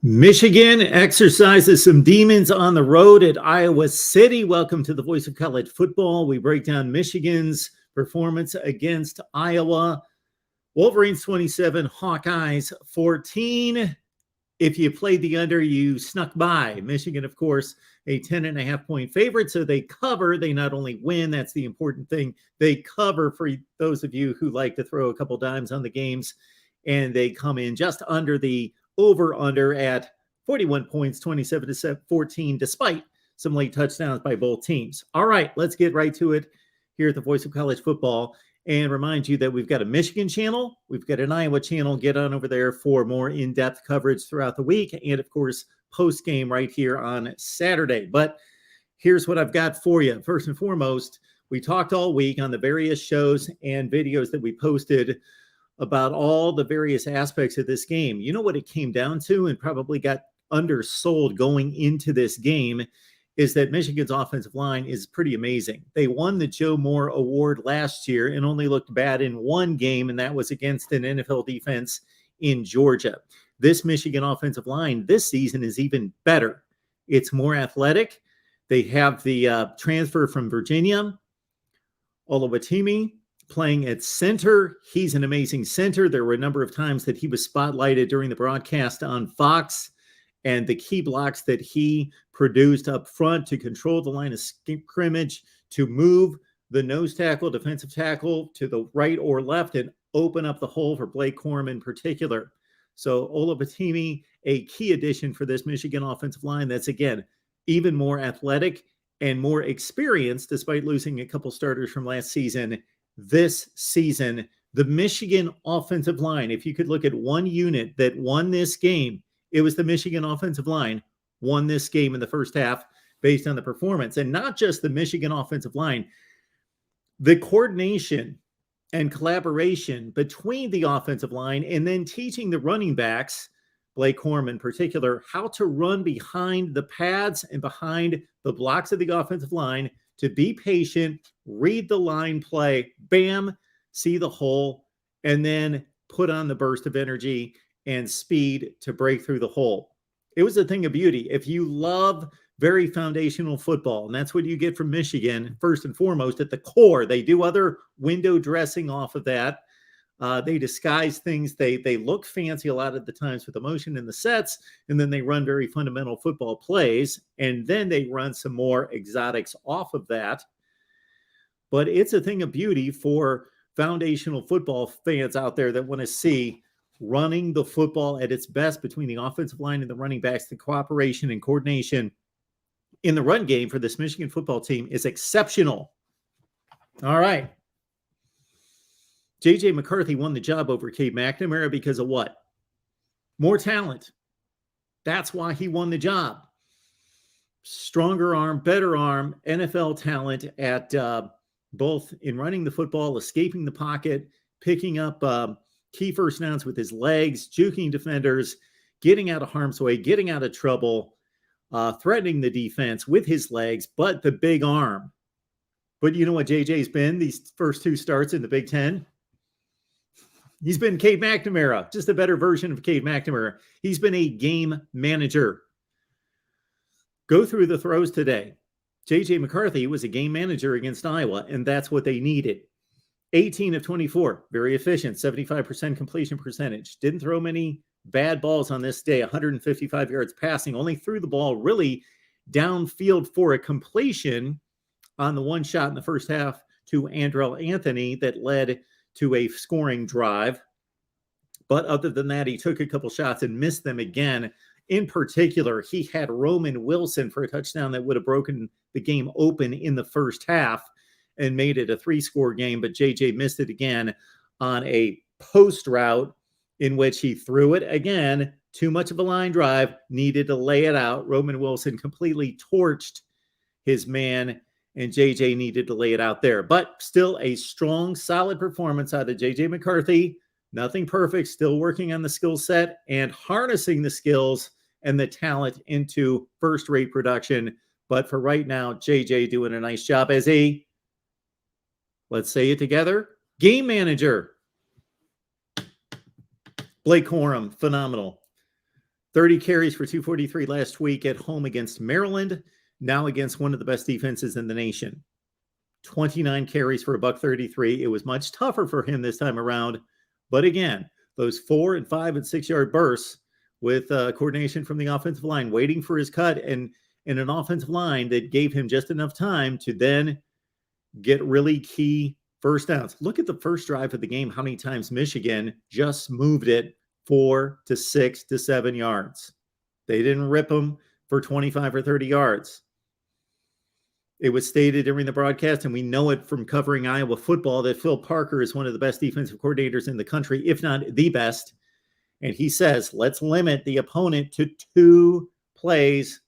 Michigan exercises some demons on the road at Iowa City. Welcome to the Voice of College Football. We break down Michigan's performance against Iowa. Wolverines 27, Hawkeyes 14. If you played the under, you snuck by. Michigan, of course, a 10.5-point favorite, so they cover. They not only win, that's the important thing. They cover for those of you who like to throw a couple dimes on the games, and they come in just under the over-under at 41 points, 27-14, despite some late touchdowns by both teams. All right, let's get right to it here at the Voice of College Football and remind you that we've got a Michigan channel. We've got an Iowa channel. Get on over there for more in-depth coverage throughout the week and, of course, post-game right here on Saturday. But here's what I've got for you. First and foremost, we talked all week on the various shows and videos that we posted about all the various aspects of this game. You know what it came down to and probably got undersold going into this game is that Michigan's offensive line is pretty amazing. They won the Joe Moore Award last year and only looked bad in one game, and that was against an NFL defense in Georgia. This Michigan offensive line this season is even better. It's more athletic. They have the transfer from Virginia, Oluwatimi, playing at center. He's an amazing center. There were a number of times that he was spotlighted during the broadcast on Fox, and the key blocks that he produced up front to control the line of scrimmage, to move the nose tackle, defensive tackle to the right or left and open up the hole for Blake Corum in particular. So Oluwatimi, a key addition for this Michigan offensive line that's, again, even more athletic and more experienced, despite losing a couple starters from last season. This season, the Michigan offensive line, if you could look at one unit that won this game, it was the Michigan offensive line won this game in the first half based on the performance. And not just the Michigan offensive line, the coordination and collaboration between the offensive line and then teaching the running backs, Blake Corum in particular, how to run behind the pads and behind the blocks of the offensive line, to be patient, read the line play, bam, see the hole, and then put on the burst of energy and speed to break through the hole. It was a thing of beauty. If you love very foundational football, and that's what you get from Michigan, first and foremost, at the core. They do other window dressing off of that. They disguise things. They look fancy a lot of the times with emotion in the sets, and then they run very fundamental football plays, and then they run some more exotics off of that. But it's a thing of beauty for foundational football fans out there that want to see running the football at its best between the offensive line and the running backs. The cooperation and coordination in the run game for this Michigan football team is exceptional. All right. J.J. McCarthy won the job over Cade McNamara because of what? More talent. That's why he won the job. Stronger arm, better arm, NFL talent at both in running the football, escaping the pocket, picking up key first downs with his legs, juking defenders, getting out of harm's way, getting out of trouble, threatening the defense with his legs, but the big arm. But you know what JJ's been these first two starts in the Big Ten? He's been Cade McNamara, just a better version of Cade McNamara. He's been a game manager. Go through the throws today. J.J. McCarthy was a game manager against Iowa, and that's what they needed. 18 of 24, very efficient, 75% completion percentage. Didn't throw many bad balls on this day, 155 yards passing. Only threw the ball really downfield for a completion on the one shot in the first half to Andrell Anthony that led to a scoring drive. But other than that, he took a couple shots and missed them again. In particular, he had Roman Wilson for a touchdown that would have broken the game open in the first half and made it a 3-score game. But JJ missed it again on a post route in which he threw it again. Too much of a line drive, needed to lay it out. Roman Wilson completely torched his man, and JJ needed to lay it out there. But still a strong, solid performance out of JJ McCarthy. Nothing perfect, still working on the skill set and harnessing the skills and the talent into first-rate production. But for right now, JJ doing a nice job as a, let's say it together, game manager. Blake Corum, phenomenal. 30 carries for 243 last week at home against Maryland, now against one of the best defenses in the nation. 29 carries for $133. It was much tougher for him this time around. But again, those 4 and 5 and 6 yard bursts with coordination from the offensive line, waiting for his cut, and in an offensive line that gave him just enough time to then get really key first downs. Look at the first drive of the game, how many times Michigan just moved it 4 to 6 to 7 yards. They didn't rip them for 25 or 30 yards. It was stated during the broadcast, and we know it from covering Iowa football, that Phil Parker is one of the best defensive coordinators in the country, if not the best. And he says, let's limit the opponent to 2 plays,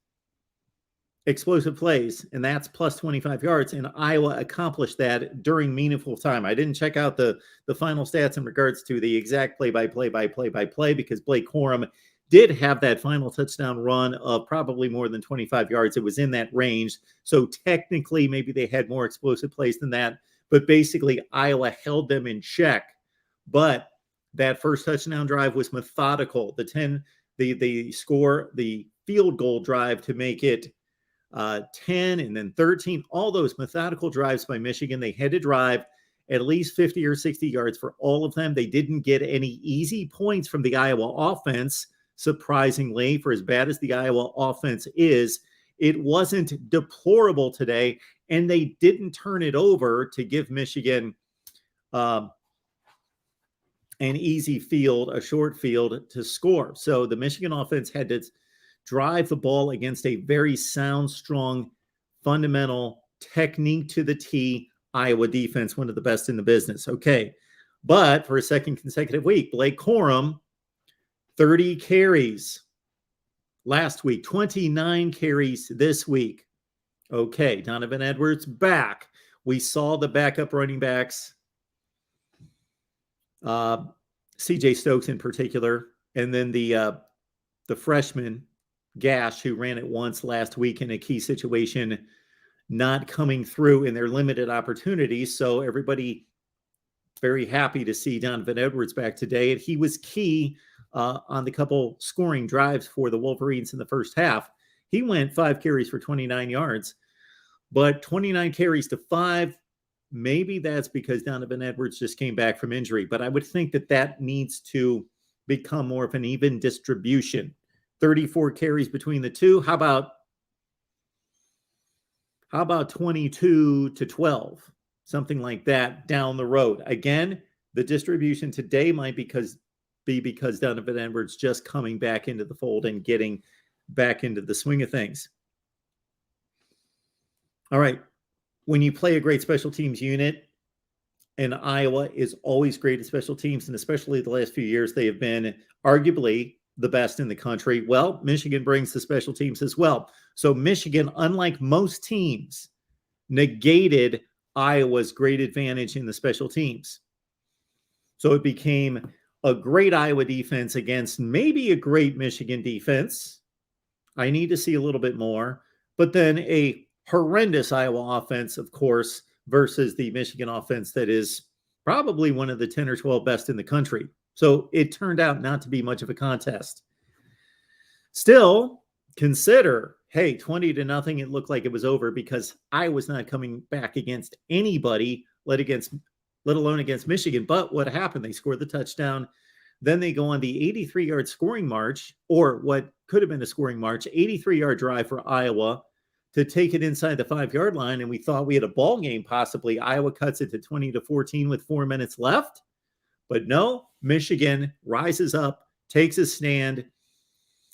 explosive plays, and that's plus 25 yards. And Iowa accomplished that during meaningful time. I didn't check out the final stats in regards to the exact play-by-play because Blake Corum did have that final touchdown run of probably more than 25 yards. It was in that range. So technically, maybe they had more explosive plays than that. But basically, Iowa held them in check. But that first touchdown drive was methodical. The score, the field goal drive to make it 10 and then 13, all those methodical drives by Michigan. They had to drive at least 50 or 60 yards for all of them. They didn't get any easy points from the Iowa offense. Surprisingly, for as bad as the Iowa offense is, it wasn't deplorable today, and they didn't turn it over to give Michigan an easy field, a short field to score. So the Michigan offense had to drive the ball against a very sound, strong, fundamental, technique to the T Iowa defense, one of the best in the business. Okay, but for a second consecutive week, Blake Corum, 30 carries last week, 29 carries this week. Okay, Donovan Edwards back. We saw the backup running backs, C.J. Stokes in particular, and then the freshman, Gash, who ran it once last week in a key situation, not coming through in their limited opportunities. So everybody very happy to see Donovan Edwards back today. And he was key on the couple scoring drives for the Wolverines in the first half. He went 5 carries for 29 yards, but 29 carries to 5, maybe that's because Donovan Edwards just came back from injury. But I would think that needs to become more of an even distribution. 34 carries between the two. How about 22 to 12? Something like that down the road. Again, the distribution today might be because Donovan Edwards just coming back into the fold and getting back into the swing of things. All right. When you play a great special teams unit, and Iowa is always great at special teams, and especially the last few years, they have been arguably the best in the country. Well, Michigan brings the special teams as well. So Michigan, unlike most teams, negated Iowa's great advantage in the special teams. So it became a great Iowa defense against maybe a great Michigan defense. I need to see a little bit more. But then a horrendous Iowa offense, of course, versus the Michigan offense that is probably one of the 10 or 12 best in the country. So it turned out not to be much of a contest. Still, consider, hey, 20-0, it looked like it was over because I was not coming back against anybody, let alone against Michigan. But what happened? They scored the touchdown. Then they go on the 83-yard scoring march, or what could have been a scoring march, 83-yard drive for Iowa to take it inside the 5-yard line. And we thought we had a ball game possibly. Iowa cuts it to 20-14 with 4 minutes left. But no, Michigan rises up, takes a stand,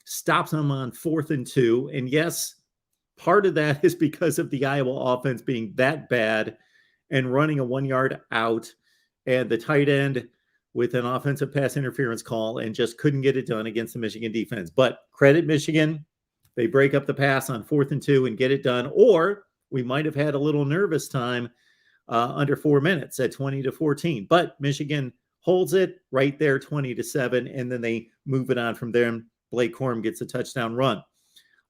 stops them on 4th and 2. And yes, part of that is because of the Iowa offense being that bad and running a 1-yard out, and the tight end with an offensive pass interference call, and just couldn't get it done against the Michigan defense. But credit Michigan. They break up the pass on 4th and 2 and get it done. Or we might have had a little nervous time under 4 minutes at 20-14. But Michigan holds it right there, 20-7, and then they move it on from there. Blake Corum gets a touchdown run.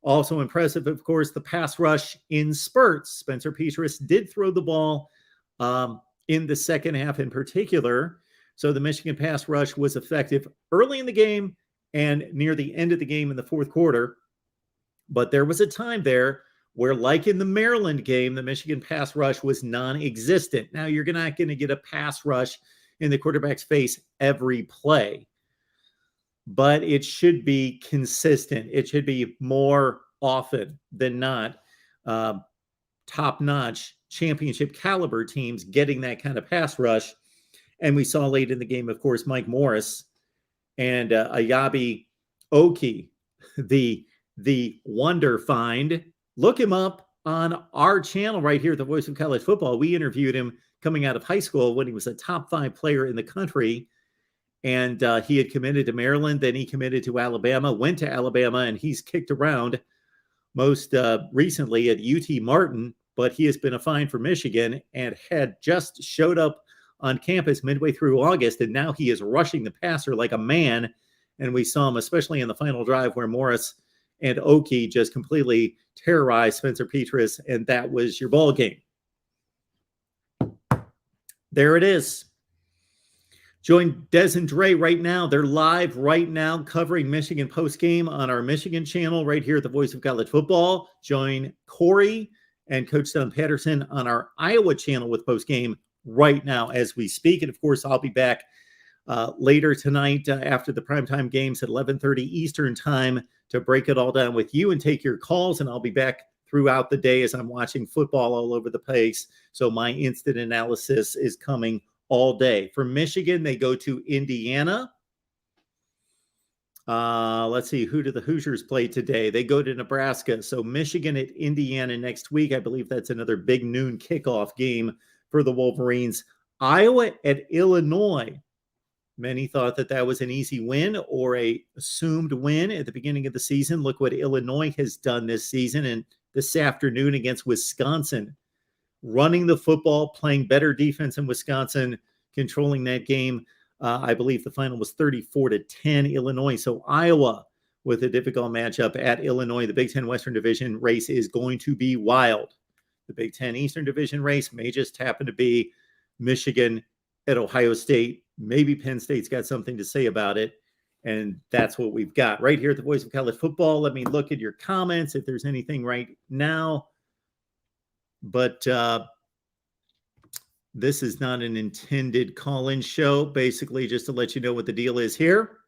Also impressive, of course, the pass rush in spurts. Spencer Petras did throw the ball in the second half in particular. So the Michigan pass rush was effective early in the game and near the end of the game in the fourth quarter. But there was a time there where, like in the Maryland game, the Michigan pass rush was non-existent. Now, you're not going to get a pass rush in the quarterback's face every play, but it should be consistent. It should be more often than not top-notch championship caliber teams getting that kind of pass rush. And we saw late in the game, of course, Mike Morris and Ayabi Oki, the wonder find. Look him up on our channel right here at the Voice of College Football. We interviewed him coming out of high school when he was a top 5 player in the country. And he had committed to Maryland. Then he committed to Alabama, went to Alabama, and he's kicked around most recently at UT Martin. But he has been a find for Michigan and had just showed up on campus midway through August. And now he is rushing the passer like a man. And we saw him, especially in the final drive, where Morris and Oki just completely terrorized Spencer Petras, and that was your ball game. There it is. Join Des and Dre right now. They're live right now covering Michigan postgame on our Michigan channel right here at the Voice of College Football. Join Corey and Coach Don Patterson on our Iowa channel with postgame right now as we speak. And, of course, I'll be back later tonight after the primetime games at 11:30 Eastern time to break it all down with you and take your calls. And I'll be back throughout the day as I'm watching football all over the place. So my instant analysis is coming all day. For Michigan, they go to Indiana. Let's see, who do the Hoosiers play today? They go to Nebraska. So Michigan at Indiana next week. I believe that's another big noon kickoff game for the Wolverines. Iowa at Illinois. Many thought that that was an easy win or a assumed win at the beginning of the season. Look what Illinois has done this season and this afternoon against Wisconsin. Running the football, playing better defense in Wisconsin, controlling that game. I believe the final was 34-10 Illinois. So Iowa with a difficult matchup at Illinois. The Big Ten Western Division race is going to be wild. The Big Ten Eastern Division race may just happen to be Michigan at Ohio State. Maybe Penn State's got something to say about it. And that's what we've got right here at the Voice of College Football. Let me look at your comments if there's anything right now. But this is not an intended call-in show. Basically, just to let you know what the deal is here,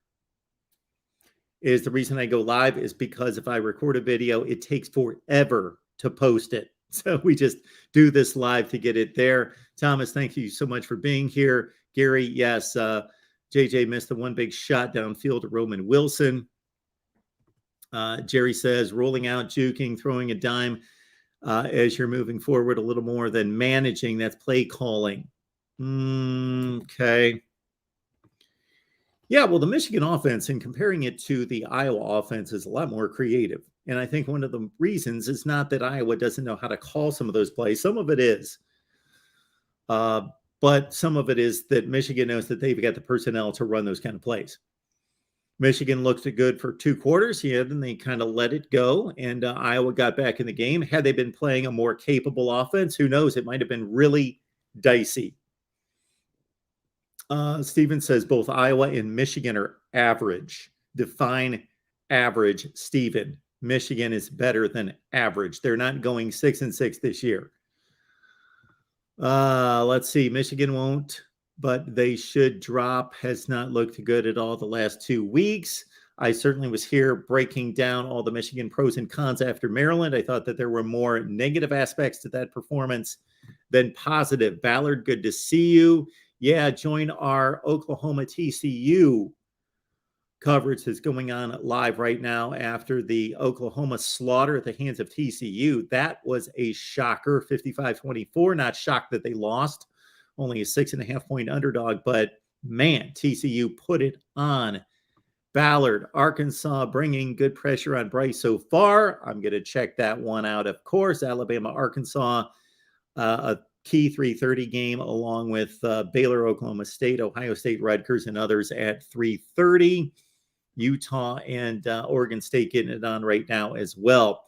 is the reason I go live is because if I record a video, it takes forever to post it. So we just do this live to get it there. Thomas, thank you so much for being here. Gary, yes, JJ missed the one big shot downfield to Roman Wilson. Jerry says, rolling out, juking, throwing a dime as you're moving forward a little more than managing. That's play calling. Okay. Yeah, well, the Michigan offense, and comparing it to the Iowa offense, is a lot more creative. And I think one of the reasons is not that Iowa doesn't know how to call some of those plays. Some of it is. But some of it is that Michigan knows that they've got the personnel to run those kind of plays. Michigan looked good for 2 quarters. Then they kind of let it go, and Iowa got back in the game. Had they been playing a more capable offense, who knows? It might have been really dicey. Steven says both Iowa and Michigan are average. Define average, Steven. Michigan is better than average. They're not going 6-6 this year. Let's see. Michigan won't, but they should drop. Has not looked good at all the last 2 weeks. I certainly was here breaking down all the Michigan pros and cons after Maryland. I thought that there were more negative aspects to that performance than positive. Ballard, good to see you. Yeah, join our Oklahoma TCU coverage that's going on live right now after the Oklahoma slaughter at the hands of TCU. That was a shocker, 55-24. Not shocked that they lost, only a 6.5-point underdog, but man, TCU put it on. Ballard, Arkansas bringing good pressure on Bryce so far. I'm going to check that one out, of course. Alabama, Arkansas, a key 3:30 game along with Baylor, Oklahoma State, Ohio State, Rutgers, and others at 3:30. Utah and Oregon State getting it on right now as well.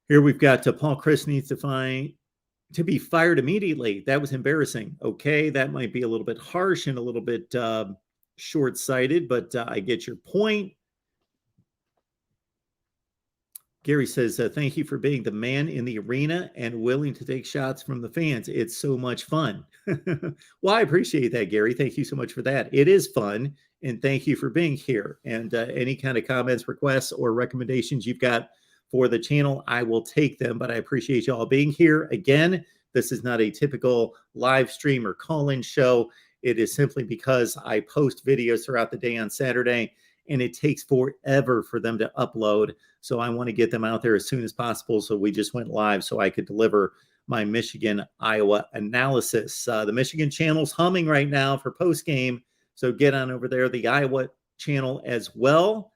Here we've got Paul Chris needs to be fired immediately. That was embarrassing. Okay, that might be a little bit harsh and a little bit short-sighted, but I get your point. Gary says, thank you for being the man in the arena and willing to take shots from the fans. It's so much fun. Well, I appreciate that, Gary. Thank you so much for that. It is fun, and thank you for being here. And any kind of comments, requests, or recommendations you've got for the channel, I will take them, but I appreciate you all being here. Again, this is not a typical live stream or call-in show. It is simply because I post videos throughout the day on Saturday, and it takes forever for them to upload. So I want to get them out there as soon as possible. So we just went live so I could deliver my Michigan-Iowa analysis. The Michigan channel's humming right now for postgame. So get on over there, the Iowa channel as well,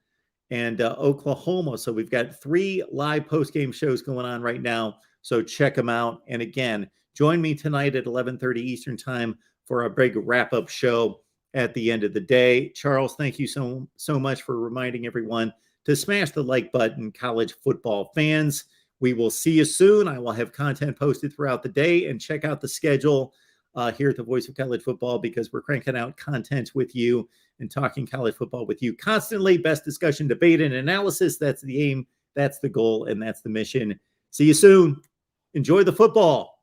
and Oklahoma. So we've got 3 live postgame shows going on right now. So check them out. And again, join me tonight at 11:30 Eastern time for a big wrap-up show at the end of the day. Charles, thank you so much for reminding everyone to smash the like button, college football fans. We will see you soon. I will have content posted throughout the day, and check out the schedule here at the Voice of College Football, because we're cranking out content with you and talking college football with you constantly. Best discussion, debate, and analysis. That's the aim. That's the goal, and that's the mission. See you soon. Enjoy the football.